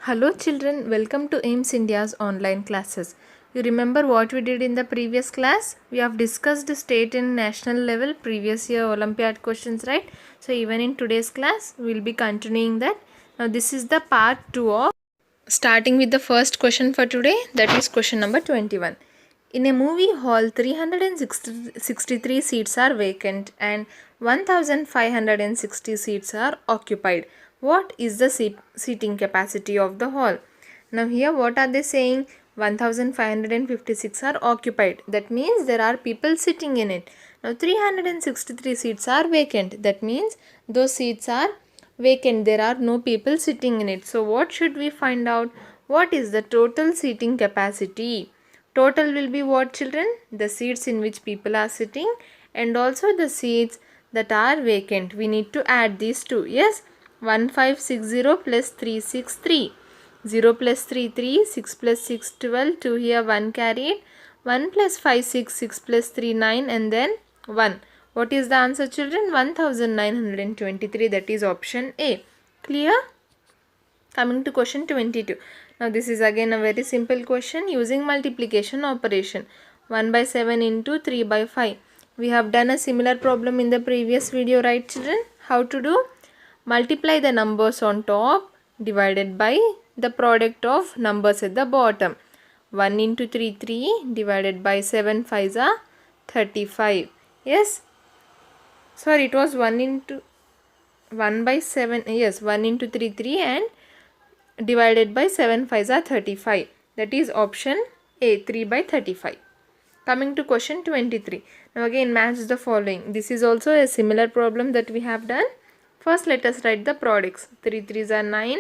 Hello children, welcome to AIMS India's online classes. You remember what we did in the previous class? We have discussed state and national level previous year Olympiad questions, right? So even in today's class, we will be continuing that. Now this is the part 2 of starting with the first question for today, that is question number 21. In a movie hall, 363 seats are vacant and 1560 seats are occupied. What is the seating capacity of the hall? Now here what are they saying? 1556 are occupied. That means there are people sitting in it. Now 363 seats are vacant. That means those seats are vacant. There are no people sitting in it. So what should we find out? What is the total seating capacity? Total will be what, children? The seats in which people are sitting and also the seats that are vacant. We need to add these two. Yes, 1560 plus 363. 0 plus 3 3, 6 plus 6 12, 2 here 1 carried, 1 plus 5 6, 6 plus 3 9 and then 1. What is the answer, children? 1923, that is option A. Clear? Coming to question 22. Now this is again a very simple question using multiplication operation. 1 by 7 into 3 by 5. We have done a similar problem in the previous video, right children? How to do? Multiply the numbers on top divided by the product of numbers at the bottom. 1 into 3 3 divided by 7 5s are 35. Yes. Sorry, it was 1 into 1 by 7. Yes, 1 into 3 3 and divided by 7 5s are 35. That is option A, 3 by 35. Coming to question 23. Now again match the following. This is also a similar problem that we have done. First let us write the products. 3 3s are 9,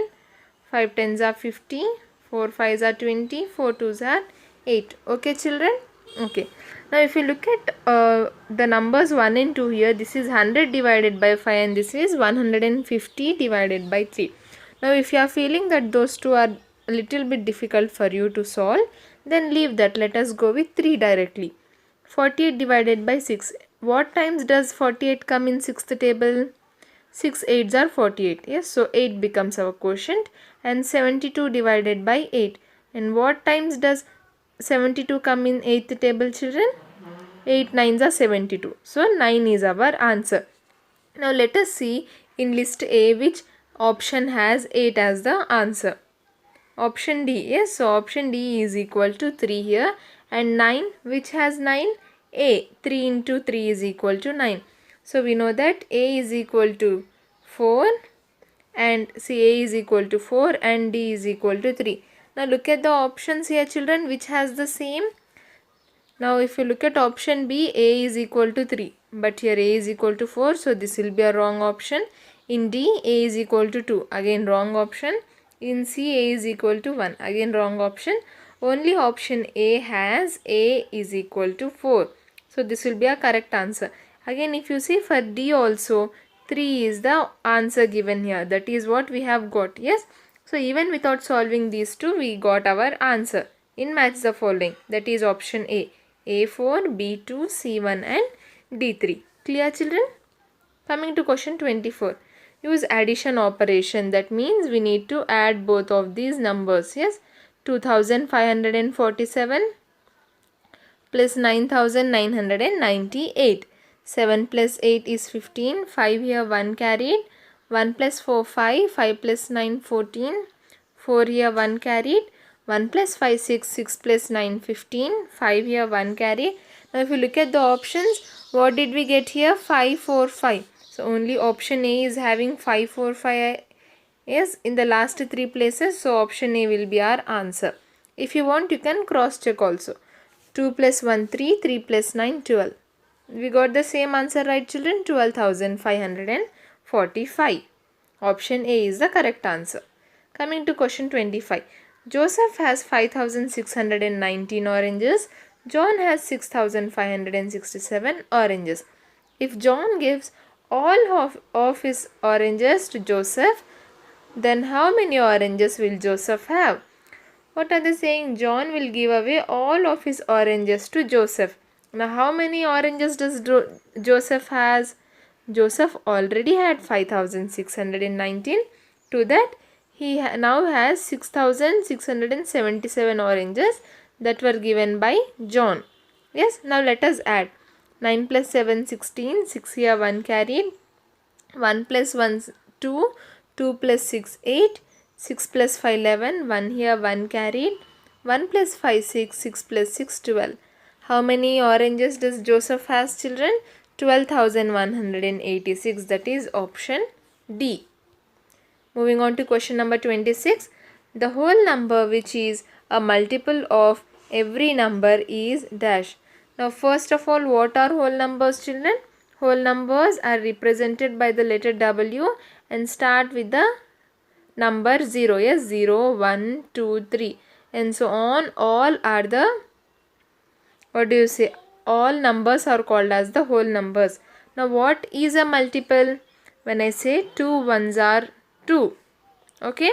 5 10s are 50, 4 5s are 20, 4 2s are 8. Okay children? Okay. Now if you look at the numbers 1 and 2 here, this is 100 divided by 5 and this is 150 divided by 3. Now if you are feeling that those two are a little bit difficult for you to solve, then leave that. Let us go with 3 directly. 48 divided by 6. What times does 48 come in 6th table? 6 8s are 48. Yes, so 8 becomes our quotient and 72 divided by 8. And what times does 72 come in 8th table, children? 8 9s are 72. So 9 is our answer. Now let us see in list A which option has 8 as the answer. Option D. Yes, so option D is equal to 3 here. And 9, which has 9? A. 3 into 3 is equal to 9. So we know that A is equal to 4 and C, A is equal to 4 and D is equal to 3. Now look at the options here, children, which has the same. Now if you look at option B, A is equal to 3. But here A is equal to 4. So this will be a wrong option. In D, A is equal to 2. Again wrong option. In C, A is equal to 1. Again wrong option. Only option A has A is equal to 4. So this will be a correct answer. Again if you see for D also, 3 is the answer given here. That is what we have got. Yes. So even without solving these two, we got our answer. In match the following. That is option A. A4, B2, C1 and D3. Clear children? Coming to question 24. Use addition operation. That means we need to add both of these numbers. Yes. 2547 plus 9998. 7 plus 8 is 15. 5 here 1 carried. 1 plus 4 5. 5 plus 9 14. 4 here 1 carried. 1 plus 5 6. 6 plus 9 15. 5 here 1 carried. Now if you look at the options, what did we get here? 5 4 5. So only option A is having 5 4 5 is in the last 3 places. So option A will be our answer. If you want, you can cross check also. 2 plus 1 3. 3 plus 9 12. We got the same answer, right children? 12,545. Option A is the correct answer. Coming to question 25. Joseph has 5,619 oranges. John has 6,567 oranges. If John gives all of his oranges to Joseph, then how many oranges will Joseph have? What are they saying? John will give away all of his oranges to Joseph. Now how many oranges does Joseph has? Joseph already had 5,619. To that he now has 6,677 oranges that were given by John. Yes, now let us add. 9 plus 7, 16, 6 here 1 carried, 1 plus 1, 2, 2 plus 6, 8, 6 plus 5, 11, 1 here 1 carried, 1 plus 5, 6, 6 plus 6, 12. How many oranges does Joseph has, children? 12,186, that is option D. Moving on to question number 26. The whole number which is a multiple of every number is dash. Now first of all, what are whole numbers, children? Whole numbers are represented by the letter W and start with the number 0. Yes, 0, 1, 2, 3 and so on. All are the, what do you say? All numbers are called as the whole numbers. Now what is a multiple? When I say 2 ones are 2. Okay.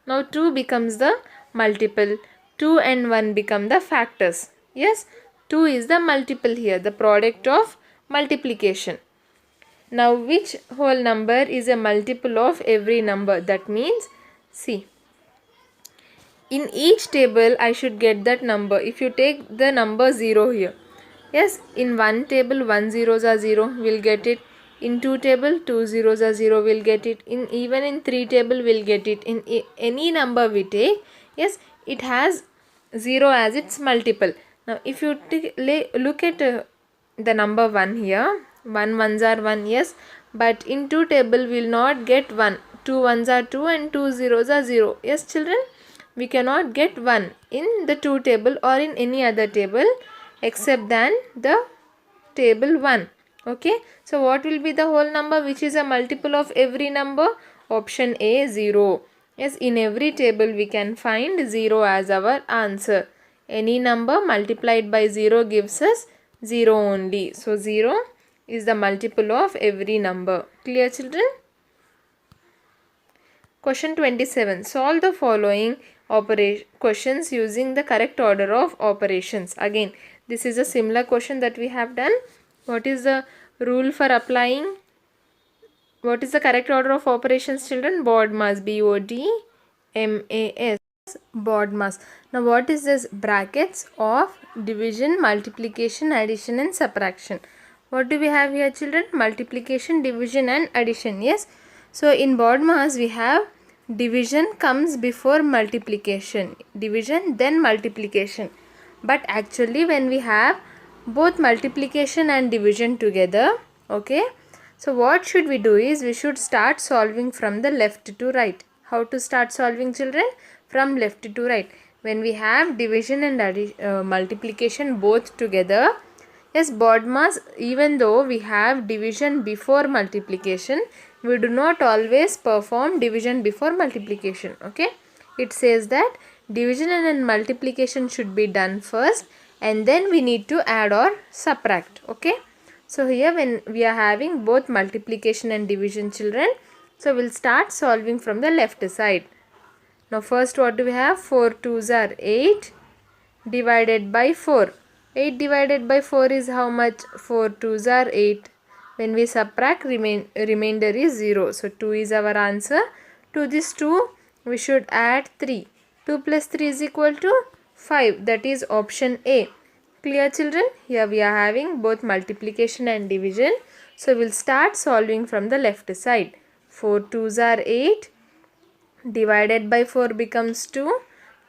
Now 2 becomes the multiple. 2 and 1 become the factors. Yes. 2 is the multiple here. The product of multiplication. Now which whole number is a multiple of every number? That means, see, in each table I should get that number. If you take the number 0 here. Yes, in one table 1 zeros are 0, we'll get it. In 2 table 2 zeros are 0, we'll get it. Even in 3 table we'll get it. In any number we take, yes, it has 0 as its multiple. Now if you look at the number 1 here, 1 ones are 1, yes, but in 2 table we will not get 1. 2 ones are 2 and 2 zeros are 0. Yes, children, we cannot get 1 in the 2 table or in any other table except than the table 1. Okay, so what will be the whole number which is a multiple of every number? Option A, 0. Yes, in every table we can find 0 as our answer. Any number multiplied by 0 gives us 0 only. So 0 is the multiple of every number. Clear, children? Question 27. Solve the following questions using the correct order of operations. Again, this is a similar question that we have done. What is the rule for applying? What is the correct order of operations, children? BODMAS. BODMAS. BODMAS. Now what is this? Brackets of division, multiplication, addition and subtraction. What do we have here, children? Multiplication, division and addition. Yes. So in BODMAS we have division comes before multiplication. Division then multiplication. But actually when we have both multiplication and division together, okay, so what should we do is we should start solving from the left to right. How to start solving, children? From left to right. When we have division and multiplication both together, yes, BODMAS, even though we have division before multiplication, we do not always perform division before multiplication. Okay, it says that division and multiplication should be done first and then we need to add or subtract. Okay, so here when we are having both multiplication and division, children, so we'll start solving from the left side. Now first what do we have? 4 2s are 8 divided by 4. 8 divided by 4 is how much? 4 2s are 8. When we subtract, remainder is 0. So 2 is our answer. To this 2 we should add 3. 2 plus 3 is equal to 5. That is option A. Clear, children? Here we are having both multiplication and division. So we'll start solving from the left side. 4 2s are 8. Divided by 4 becomes 2.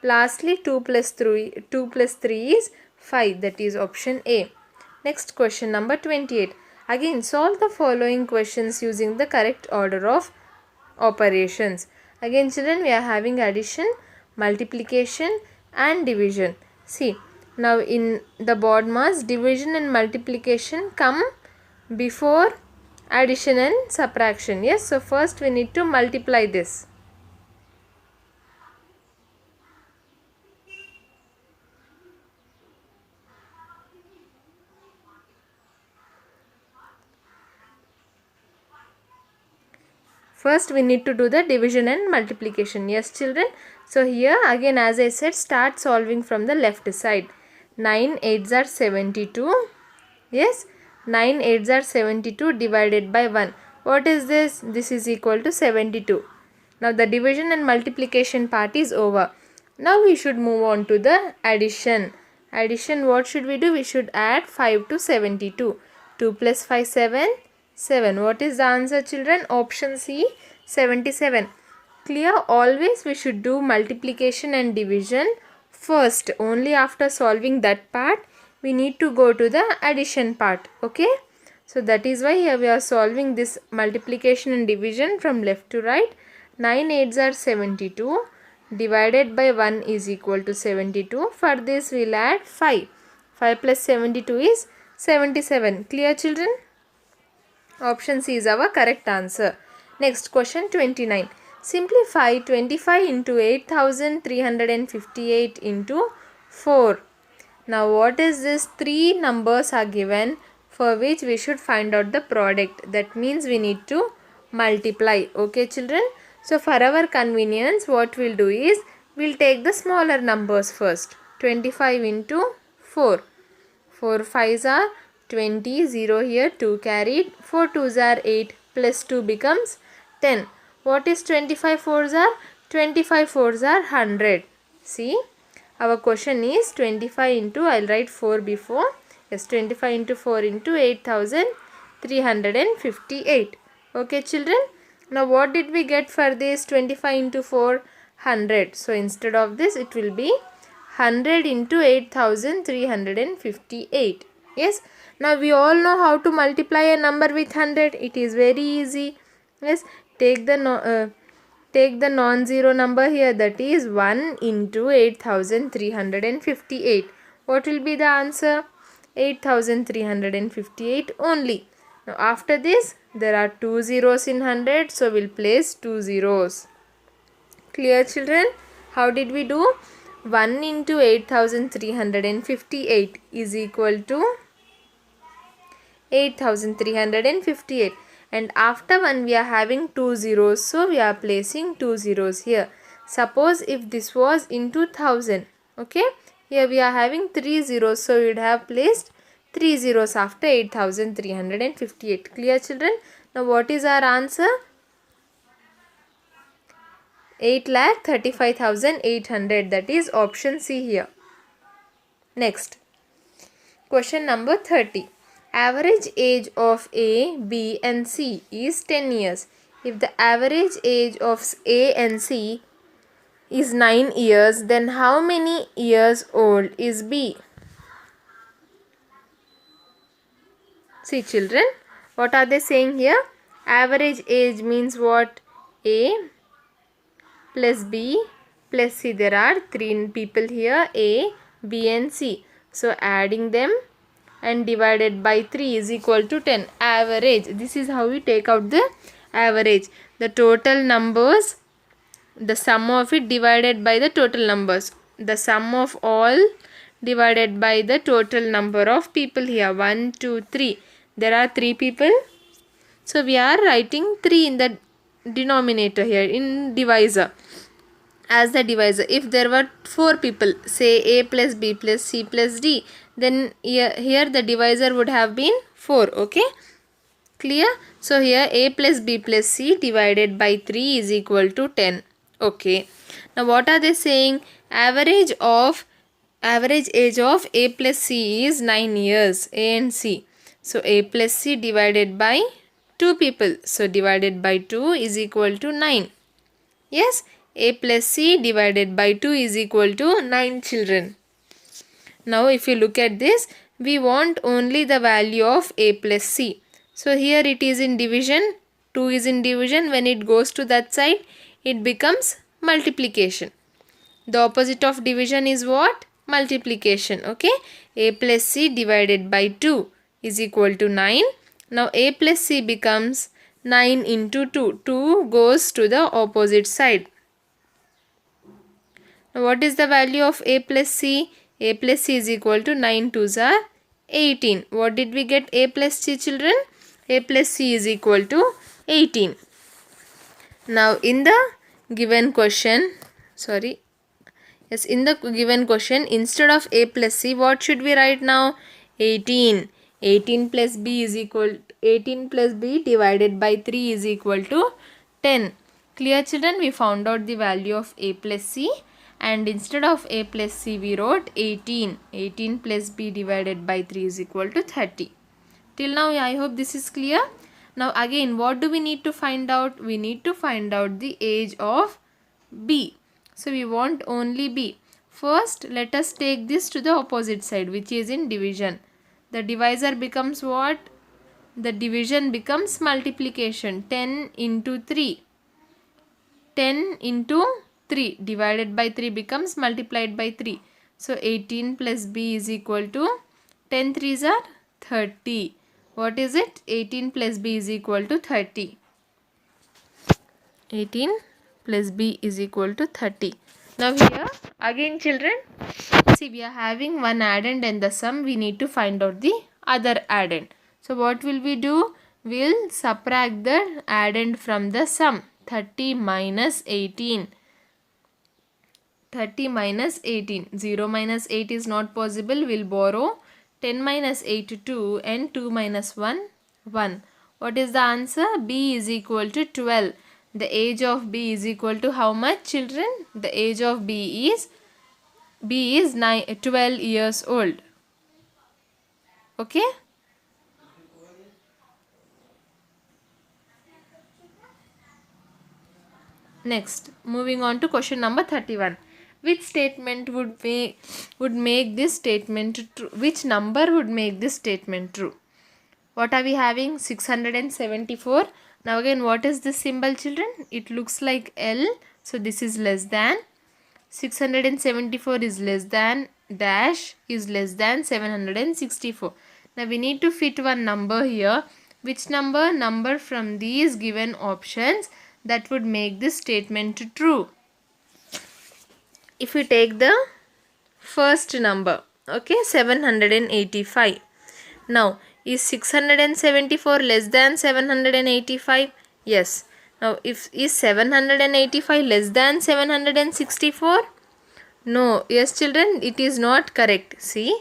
Lastly 2 plus 3 is 5. That is option A. Next question number 28. Again solve the following questions using the correct order of operations. Again, children, we are having addition, multiplication and division. See, now in the BODMAS, division and multiplication come before addition and subtraction. Yes, so first we need to multiply this. First we need to do the division and multiplication. Yes, children. So here again, as I said, start solving from the left side. 9 8s are 72. Yes, 9 8s are 72 divided by 1. What is this? This is equal to 72. Now the division and multiplication part is over. Now we should move on to the addition. Addition, what should we do? We should add 5 to 72. 2 plus 5, 7. 7. What is the answer, children? Option C, 77. Clear? Always we should do multiplication and division first. Only after solving that part, we need to go to the addition part. Okay? So that is why here we are solving this multiplication and division from left to right. 9 8s are 72. Divided by 1 is equal to 72. For this we will add 5. 5 plus 72 is 77. Clear, children? Option C is our correct answer. Next question 29. Simplify 25 into 8358 into 4. Now what is this? 3 numbers are given for which we should find out the product. That means we need to multiply. Okay, children? So for our convenience, what we'll do is we'll take the smaller numbers first. 25 into 4. 4 5s are 20, 0 here, 2 carried, 4 2s are 8, plus 2 becomes 10. What is 25 4s are? 25 4s are 100. See, our question is 25 into, I'll write 4 before, yes, 25 into 4 into 8358. Okay, children? Now what did we get for this? 25 into 4, 100. So instead of this, it will be 100 into 8358. Yes. Now we all know how to multiply a number with 100. It is very easy. Yes. Take the non-zero number here, that is 1 into 8358. What will be the answer? 8358 only. Now after this, there are 2 zeros in 100, so we'll place 2 zeros. Clear, children? How did we do? 1 into 8358 is equal to 8358, and after 1 we are having 2 zeros, so we are placing 2 zeros here. Suppose if this was into 1000, okay, here we are having 3 zeros, so we would have placed 3 zeros after 8358. Clear, children? Now what is our answer? 8,35,800. That is option C here. Next, question number 30. Average age of A, B and C is 10 years. If the average age of A and C is 9 years, then how many years old is B? See, children, what are they saying here? Average age means what? A plus B plus C. There are 3 people here, A, B and C. So adding them and divided by 3 is equal to 10. Average. This is how we take out the average. The total numbers, the sum of it divided by the total numbers. The sum of all divided by the total number of people here. 1, 2, 3. There are 3 people. So we are writing 3 in the denominator here, in divisor, as the divisor. If there were 4 people, say A plus B plus C plus D, then here the divisor would have been 4. Okay, clear? So here A plus B plus C divided by 3 is equal to 10. Okay, now what are they saying? Average age of A plus C is 9 years, A and C. So A plus C divided by 2 people, so divided by 2 is equal to 9. Yes, A plus C divided by 2 is equal to 9, children. Now if you look at this, we want only the value of A plus C. So here it is in division, 2 is in division. When it goes to that side, it becomes multiplication. The opposite of division is what? Multiplication. Okay, A plus C divided by 2 is equal to 9. Now A plus C becomes 9 into 2. 2 goes to the opposite side. Now what is the value of A plus C? A plus C is equal to 9 2s are 18. What did we get A plus C, children? A plus C is equal to 18. Now in the given question, in the given question, instead of A plus C, what should we write now? 18. 18 plus B is equal to 18 plus B divided by 3 is equal to 10. Clear children, we found out the value of a plus c, and instead of a plus c we wrote 18. 18 plus b divided by 3 is equal to 30. Till now I hope this is clear. Now again, what do we need to find out? We need to find out the age of b. So we want only b. First let us take this to the opposite side, which is in division. The divisor becomes what? The division becomes multiplication. 10 into 3. 10 into 3 divided by 3 becomes multiplied by 3. So 18 plus b is equal to 10 threes are 30. What is it? 18 plus b is equal to 30. 18 plus b is equal to 30. Now here again children, see we are having one addend and the sum. We need to find out the other addend. So what will we do? We will subtract the addend from the sum. 30 minus 18. 30 minus 18. 0 minus 8 is not possible. We will borrow 10 minus 8 2 and 2 minus 1 1. What is the answer? B is equal to 12. The age of B is equal to how much children? The age of B is 12 years old. Okay? Next, moving on to question number 31. Which statement would make this statement true? Which number would make this statement true? What are we having? 674. Now again, what is this symbol children? It looks like L. So this is less than. 674 is less than. Dash is less than 764. Now we need to fit one number here. Which number? Number from these given options that would make this statement true. If we take the first number, okay, 785. Now, is 674 less than 785? Yes. Now, is 785 less than 764? No. Yes, children, it is not correct. See,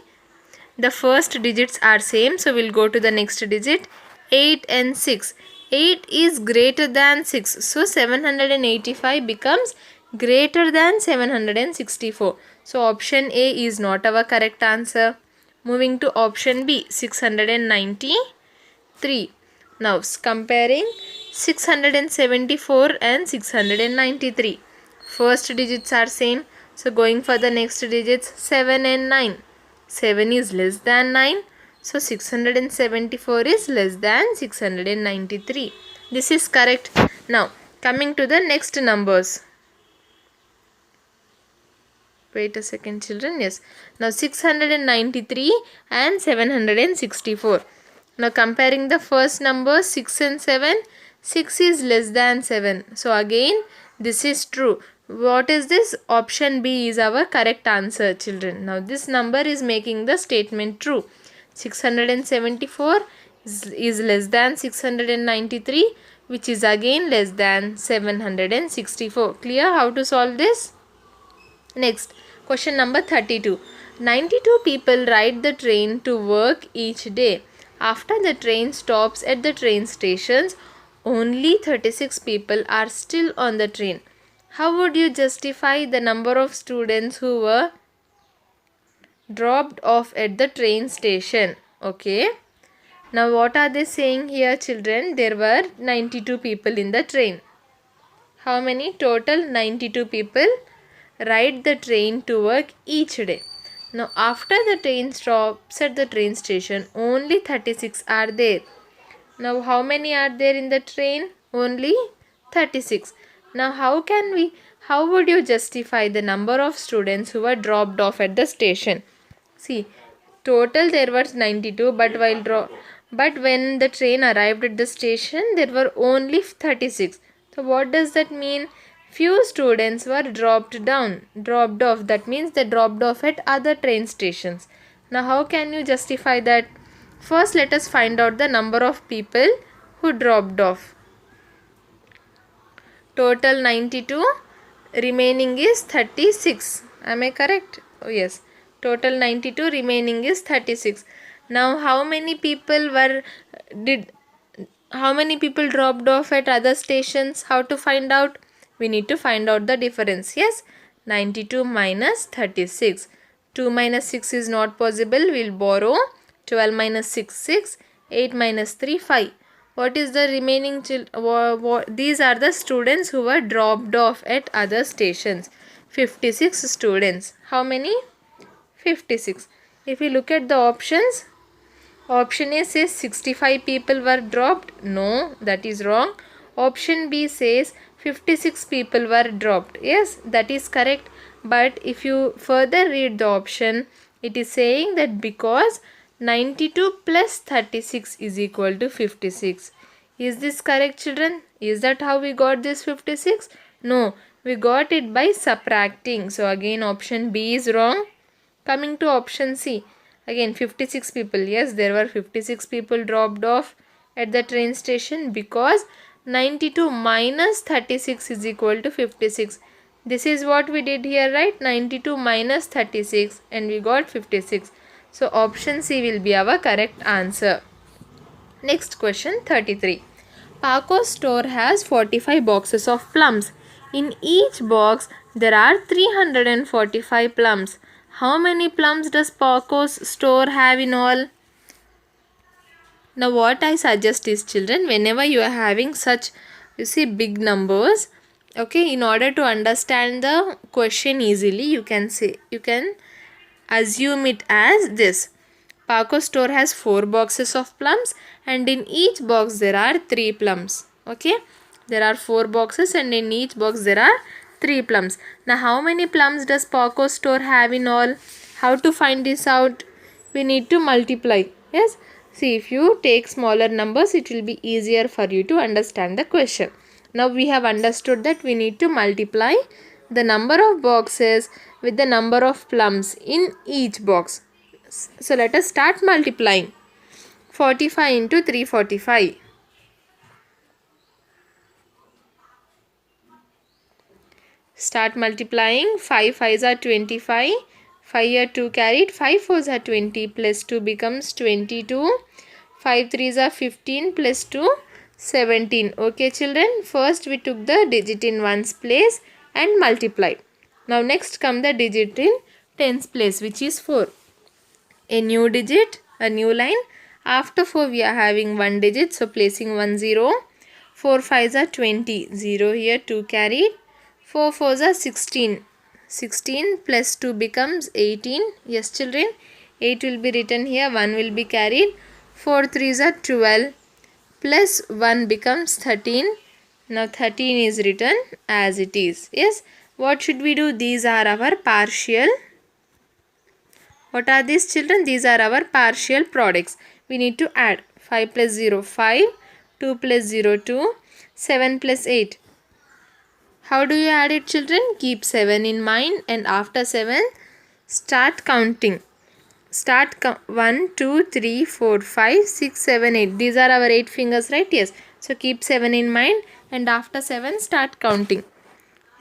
the first digits are same. So, we will go to the next digit. 8 and 6. 8 is greater than 6. So, 785 becomes greater than 764. So, option A is not our correct answer. Moving to option B, 693. Now, comparing 674 and 693. First digits are same. So, going for the next digits, 7 and 9. 7 is less than 9. So, 674 is less than 693. This is correct. Now, coming to the next numbers. Wait a second children. Yes. Now 693 and 764. Now comparing the first numbers 6 and 7. 6 is less than 7. So again this is true. What is this? Option B is our correct answer children. Now this number is making the statement true. 674 is less than 693, which is again less than 764. Clear how to solve this? Next, question number 32. 92 people ride the train to work each day. After the train stops at the train stations, only 36 people are still on the train. How would you justify the number of students who were dropped off at the train station? Okay. Now what are they saying here children? There were 92 people in the train. How many? Total 92 people ride the train to work each day. Now after the train stops at the train station, only 36 are there. Now how many are there in the train? Only 36. Now how would you justify the number of students who were dropped off at the station? See, total there were 92, but when the train arrived at the station, there were only 36. So what does that mean? Few students were dropped off. That means they dropped off at other train stations. Now how can you justify that? First let us find out the number of people who dropped off. Total 92, remaining is 36. Am I correct? Oh yes. Total 92, remaining is 36. Now how many people dropped off at other stations? How to find out? We need to find out the difference. Yes, 92 minus 36. 2 minus 6 is not possible. We'll borrow 12 minus 6, 6. 8 minus 3, 5. What is the remaining? These are the students who were dropped off at other stations. 56 students. How many? 56. If we look at the options, option A says 65 people were dropped. No, that is wrong. Option B says 56 people were dropped. Yes, that is correct. But if you further read the option, it is saying that because 92 plus 36 is equal to 56. Is this correct, children? Is that how we got this 56? No, we got it by subtracting. So again option B is wrong. Coming to option C, again 56 people. Yes, there were 56 people dropped off at the train station because 92 minus 36 is equal to 56. This is what we did here, right? 92 minus 36 and we got 56. So option C will be our correct answer. Next question 33. Paco's store has 45 boxes of plums. In each box there are 345 plums. How many plums does Paco's store have in all? Now what I suggest is, children, whenever you are having such, you see, big numbers, okay, in order to understand the question easily, you can assume it as this. Paco's store has 4 boxes of plums and in each box there are 3 plums. Okay, there are 4 boxes and in each box there are 3 plums. Now how many plums does Paco's store have in all? How to find this out? We need to multiply. Yes, see, if you take smaller numbers it will be easier for you to understand the question. Now we have understood that we need to multiply the number of boxes with the number of plums in each box. So let us start multiplying. 45 into 345. Start multiplying. 5 5s are 25. 5 here 2 carried. 5 4s are 20 plus 2 becomes 22. 5 3s are 15 plus 2 17. Okay, children, first we took the digit in ones place and multiplied. Now next come the digit in tens place, which is 4. A new digit, a new line. After 4 we are having one digit, so placing 1 0. 4 5s are 20. 0 here 2 carried. 4 4s are 16. 16 plus 2 becomes 18. Yes, children, 8 will be written here, 1 will be carried. 4 3s are 12 plus 1 becomes 13. Now 13 is written as it is. Yes, what should we do? These are our partial. What are these, children? These are our partial products. We need to add 5 plus 0 5, 2 plus 0 2, 7 plus 8. How do you add it, children? Keep 7 in mind and after 7 start counting. Start 1 2 3 4 5 6 7 8. These are our 8 fingers, right? Yes. So keep 7 in mind and after 7 start counting.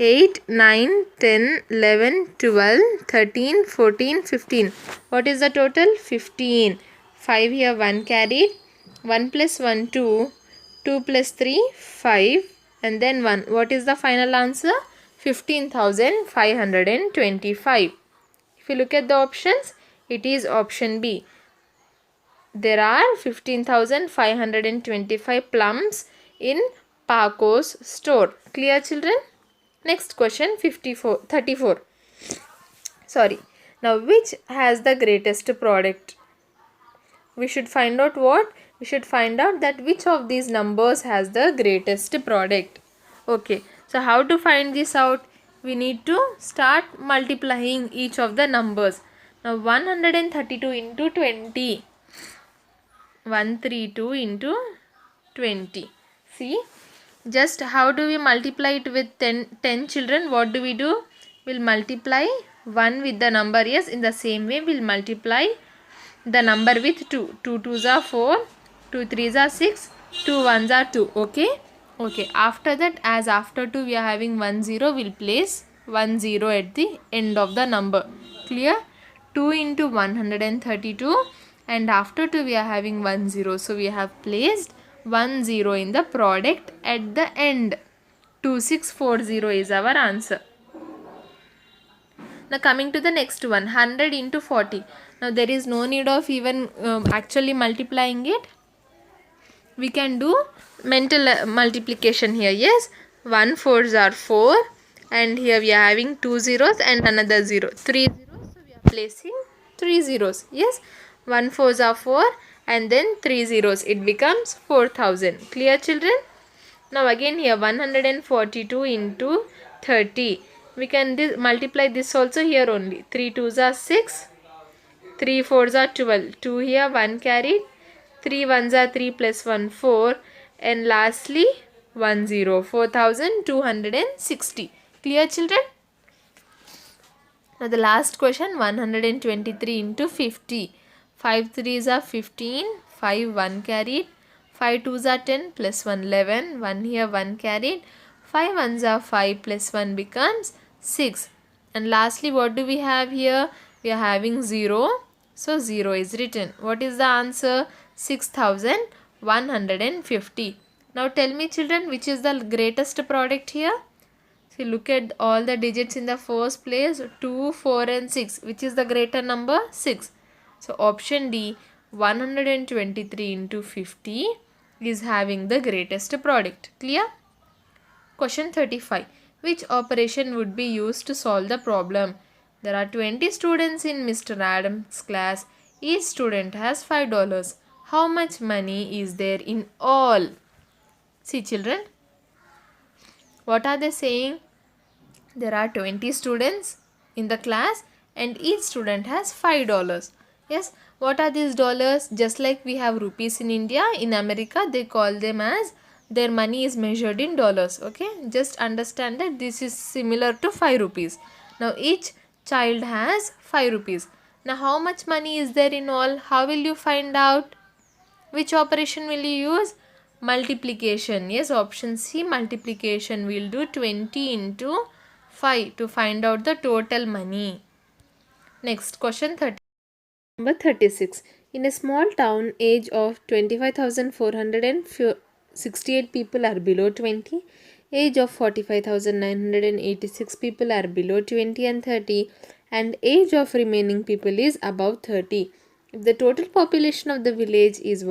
8 9 10 11 12 13 14 15. What is the total? 15. 5 here 1 carried. 1 plus 1 2. 2 plus 3 5 and then 1. What is the final answer? 15,525. If you look at the options, it is option B. There are 15,525 plums in Paco's store. Clear, children? Next question 34. Sorry. Now which has the greatest product? We should find out what? We should find out that which of these numbers has the greatest product. Okay. So how to find this out? We need to start multiplying each of the numbers. Now 132 into 20. 132 into 20. See? Just how do we multiply it with 10 children? What do? We'll multiply 1 with the number. Yes, in the same way we'll multiply the number with 2. 2 2s are 4, 2 3s are 6, 2 1s are 2. Okay. Okay. After that, as after 2 we are having 1 0, we'll place 1 0 at the end of the number. Clear? 2 into 132 and after 2 we are having 1 0. So we have placed 1 0 in the product at the end. 2640 is our answer. Now coming to the next one, 100 into 40. Now there is no need of even actually multiplying it. We can do mental multiplication here. Yes, 1 4s are 4, and here we are having 2 zeros and another 0. 3 zeros, so we are placing 3 zeros. Yes, 1 4s are 4 and then 3 zeros. It becomes 4000. Clear, children? Now again here 142 into 30. We can multiply this also here only. 3 2s are 6. 3 4s are 12. 2 here, 1 carried. 3 1s are 3 plus 1 4. And lastly 1 0. 4260. Clear, children? Now the last question, 123 into 50. 5 3s are 15. 5 1 carried. 5 2s are 10 plus 1 11. 1 here, 1 carried. 5 1s are 5 plus 1 becomes 6. And lastly, what do we have here? We are having 0. So 0 is written. What is the answer? 6150. Now tell me, children, which is the greatest product here? See, look at all the digits in the first place, 2, 4 and 6. Which is the greater number? 6. So option D, 123 into 50 is having the greatest product. Clear? Question 35. Which operation would be used to solve the problem? There are 20 students in Mr. Adams' class. Each student has $5. How much money is there in all? See, children, what are they saying? There are 20 students in the class and each student has $5. Yes, what are these dollars? Just like we have rupees in India, in America they call them as, their money is measured in dollars. Okay, just understand that this is similar to 5 rupees. Now each child has 5 rupees. Now how much money is there in all? How will you find out? Which operation will you use? Multiplication. Yes, option C, multiplication. We'll do 20 into 5 to find out the total money. Next question 30. Number 36. In a small town, age of 25,468 people are below 20. Age of 45,986 people are below 20 and 30. And age of remaining people is above 30. If the total population of the village is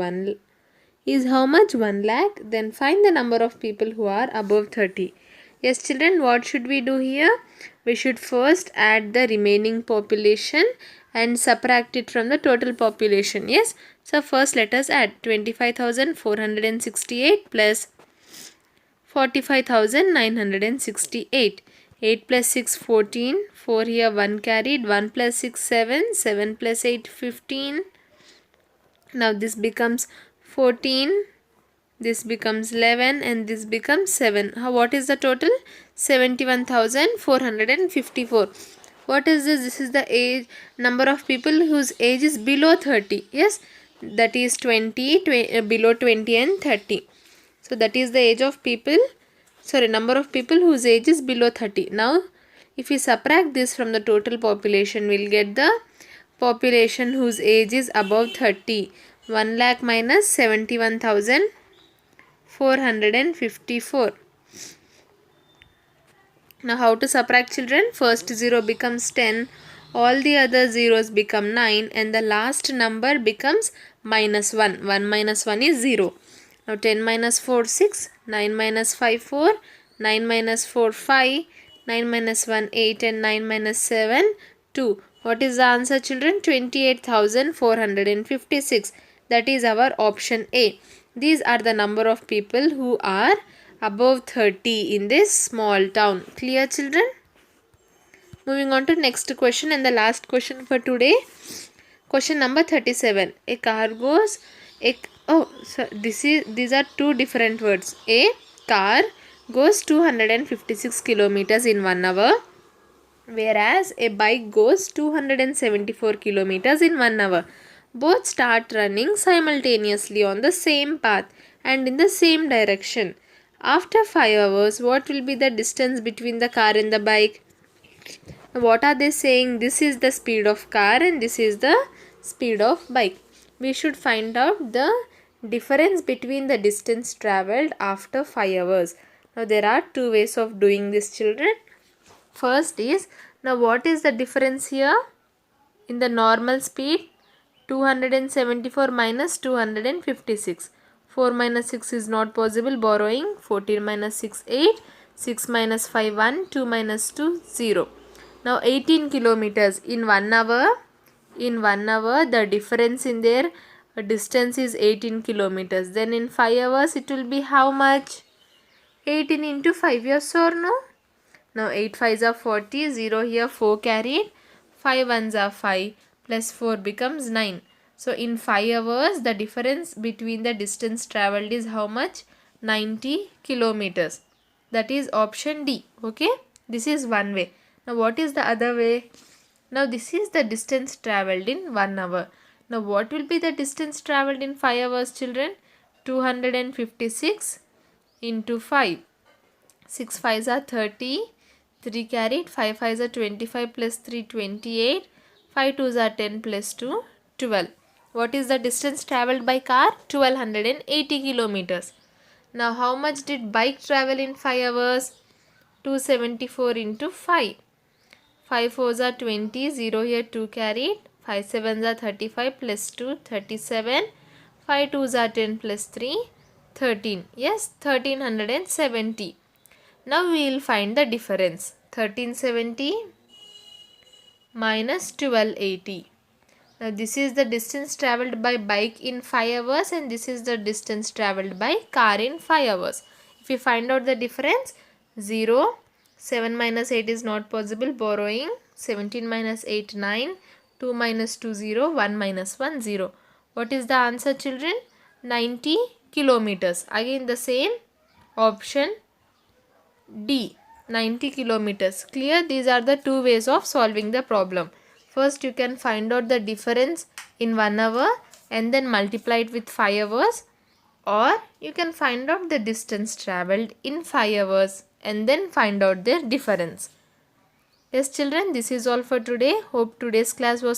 how much? 1 lakh. Then find the number of people who are above 30. Yes, children, what should we do here? We should first add the remaining population and subtract it from the total population. Yes. So first let us add 25,468 plus 45,968. 8 plus 6 14. 4 here, 1 carried. 1 plus 6 7. 7 plus 8 15. Now this becomes 14. This becomes 11 and this becomes 7. What is the total? 71,454. What is this? This is the age number of people whose age is below 30. Yes, that is 20 below 20 and 30. So that is the age of people, number of people whose age is below 30. Now if we subtract this from the total population, we'll get the population whose age is above 30. 1 lakh minus 71,454. Now how to subtract, children? First 0 becomes 10, all the other zeros become 9 and the last number becomes minus 1. 1 minus 1 is 0. Now 10 minus 4 6, 9 minus 5 4, 9 minus 4 5, 9 minus 1 8 and 9 minus 7 2. What is the answer, children? 28,456. That is our option A. These are the number of people who are above 30 in this small town. Clear, children? Moving on to next question and the last question for today. Question number 37. A car goes... these are two different words. A car goes 256 kilometers in 1 hour, whereas a bike goes 274 kilometers in 1 hour. Both start running simultaneously on the same path and in the same direction. After 5 hours, what will be the distance between the car and the bike? What are they saying? This is the speed of car and this is the speed of bike. We should find out the difference between the distance travelled after 5 hours. Now there are two ways of doing this, children. First is, now what is the difference here? In the normal speed, 274 minus 256. 4 minus 6 is not possible, borrowing. 14 minus 6, 8. 6 minus 5, 1. 2 minus 2, 0. Now 18 kilometers in 1 hour. In 1 hour, the difference in their distance is 18 kilometers. Then in 5 hours, it will be how much? 18 into 5, yes or no? Now 8 5s are 40, 0 here, 4 carried, 5 1s are 5, plus 4 becomes 9. So in 5 hours, the difference between the distance travelled is how much? 90 kilometers. That is option D. Okay, this is one way. Now what is the other way? Now this is the distance travelled in 1 hour. Now what will be the distance travelled in 5 hours, children? 256 into 5. 6 5s are 30, 3 carried, 5 5s are 25 plus 3 28, 5 2s are 10 plus 2 12. What is the distance travelled by car? 1280 kilometers. Now how much did bike travel in 5 hours? 274 into 5. 5 4s are 20, 0 here 2 carried, 5 7s are 35 plus 2 37, 5 2s are 10 plus 3 13. Yes, 1370. Now we will find the difference. 1370 minus 1280. Now this is the distance travelled by bike in 5 hours and this is the distance travelled by car in 5 hours. If you find out the difference, 0, 7 minus 8 is not possible, borrowing. 17 minus 8, 9, 2 minus 2, 0, 1 minus 1, 0. What is the answer, children? 90 kilometers. Again the same option D, 90 kilometers. Clear? These are the two ways of solving the problem. First, you can find out the difference in 1 hour and then multiply it with 5 hours. Or you can find out the distance travelled in 5 hours and then find out their difference. Yes, children, this is all for today. Hope today's class was